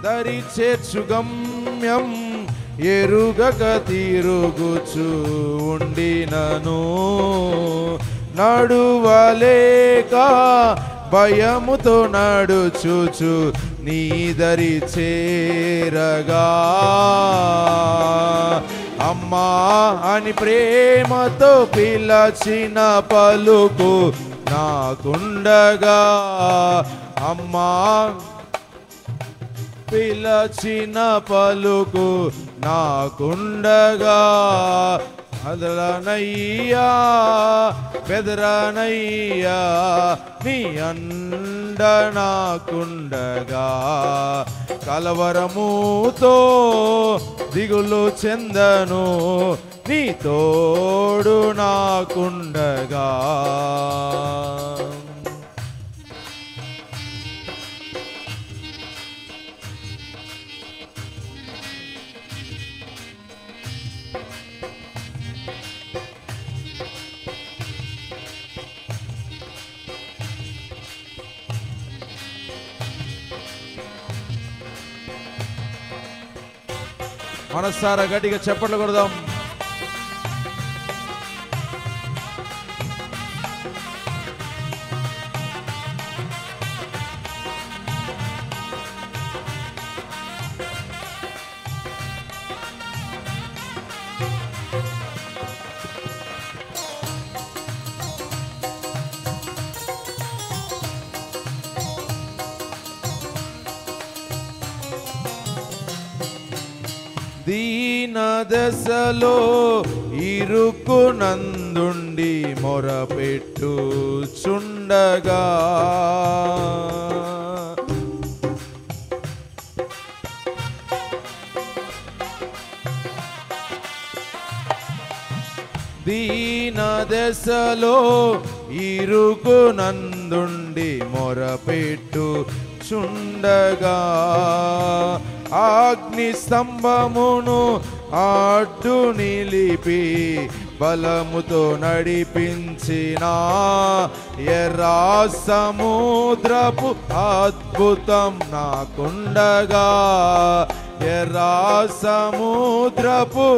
దరి చేర్చు గమ్యం ఎరుగక తిరుగుచు ఉండినను, నడువలేక భయముతో నడుచుచు నీ దరి చేరగా, అమ్మా అని ప్రేమతో పిలచిన పలుకు నాకుండగా, అమ్మా పిలచిన పలుకు నాకుండగా, అదలనయ్యా బెదరనయ్యా నీ అండ నాకుండగా, కలవరముతో దిగులు చెందను నీ తోడు నాకుండగా. మనసారా గట్టిగా చప్పట్లు కొడదాం. దీన దశలో ఇరుకునందుండి మొరపెట్టుచుండగా, దీన దశలో ఇరుకునందుండి మొరపెట్టుచుండగా, అగ్ని స్తంభమును అడ్డు నిలిపి బలముతో నడిపించిన ఎర్ర సముద్రపు అద్భుతం నాకుండగా, ఎర్ర సముద్రపు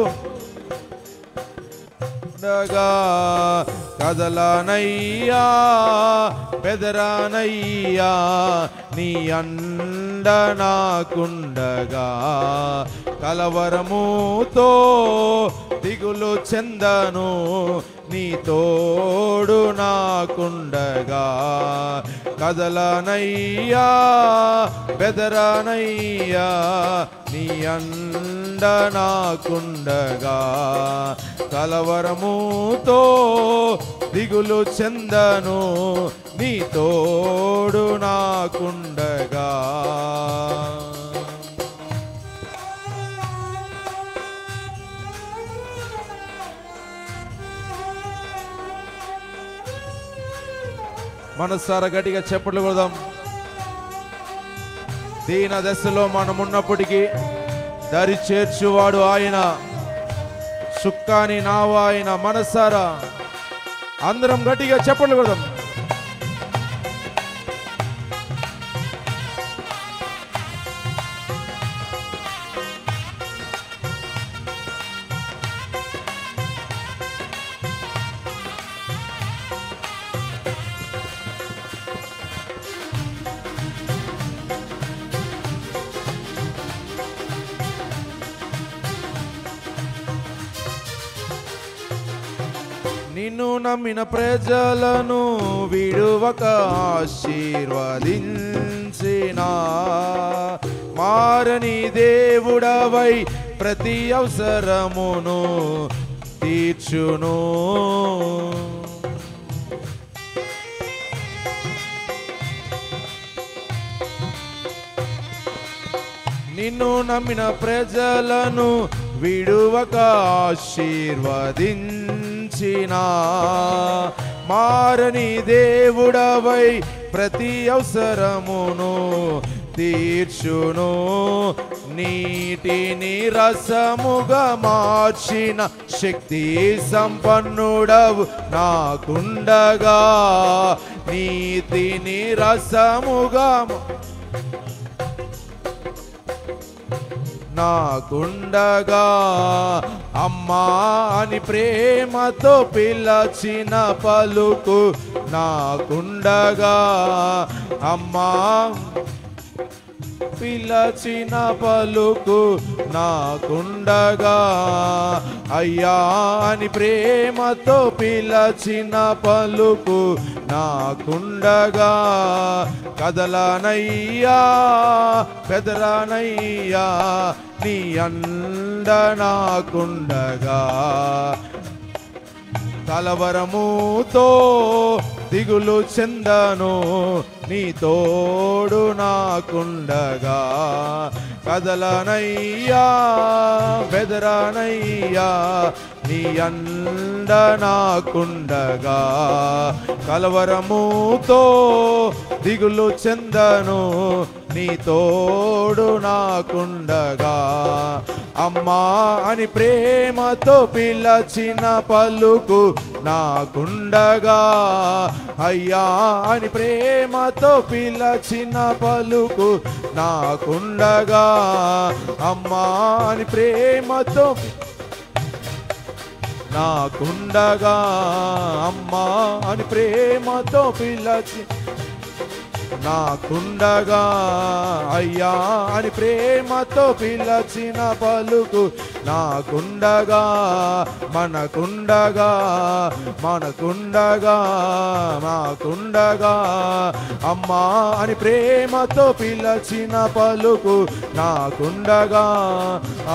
కదలనయ్యా బెదరనయ్యా నీ అండ నాకుండగా, కలవరముతో దిగులు చెందను నీ తోడు నాకుండగా, కదలనయ్యా బెదరనయ్యా నీ అండ నాకుండగా, కలవరముతో దిగులు చెందను నీ తోడు నాకుండగా. మనసారా గట్టిగా చప్పట్లు కొడదాం. దీన దశలో మనం ఉన్నప్పటికీ దరి చేర్చువాడు ఆయన, సుక్కాని నావ ఆయన. మనసారా అందరం గట్టిగా చప్పట్లు కొడదాం. నిన్ను నమ్మిన ప్రజలను విడువక ఆశీర్వదించిన మారని దేవుడవై ప్రతి అవసరమును తీర్చును. నిన్ను నమ్మిన ప్రజలను విడువక ఆశీర్వదించిన మారని దేవుడవై ప్రతి అవసరమును తీర్చును. నీటిని రసముగా మార్చిన శక్తి సంపన్నుడవు నాకుండగా, నీతిని రసముగా నాకుండగా అమ్మా అని ప్రేమతో పిలచిన పలుకు నాకుండగా అమ్మా పిలచిన పలుకు నాకుండగా అయ్యా అని ప్రేమతో పిలచిన పలుకు నాకుండగా కదలనయ్యా బెదరనయ్యా నీ అండ నాకుండగా కలవరముతో దిగులు చెందను నీ తోడు నాకుండగా కదలనయ్యా బెదరనయ్యా నీ అండ నాకుండగా కలవరముతో దిగులు చెందను నీ తోడు నాకుండగా అమ్మా అని ప్రేమతో పిలచిన పలుకు నాకుండగా అయ్యా అని ప్రేమతో పిలచిన పలుకు నాకుండగా అమ్మా అని ప్రేమతో నాకుండగా అమ్మా అని ప్రేమతో పిలచి నాకుండగా అయ్యా అని ప్రేమతో పిలచిన పలుకు నాకుండగా మనకుండగా మనకుండగా నాకుండగా అమ్మా అని ప్రేమతో పిలచిన పలుకు నాకుండగా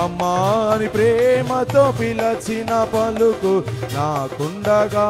అమ్మా అని ప్రేమతో పిలచిన పలుకు నాకుండగా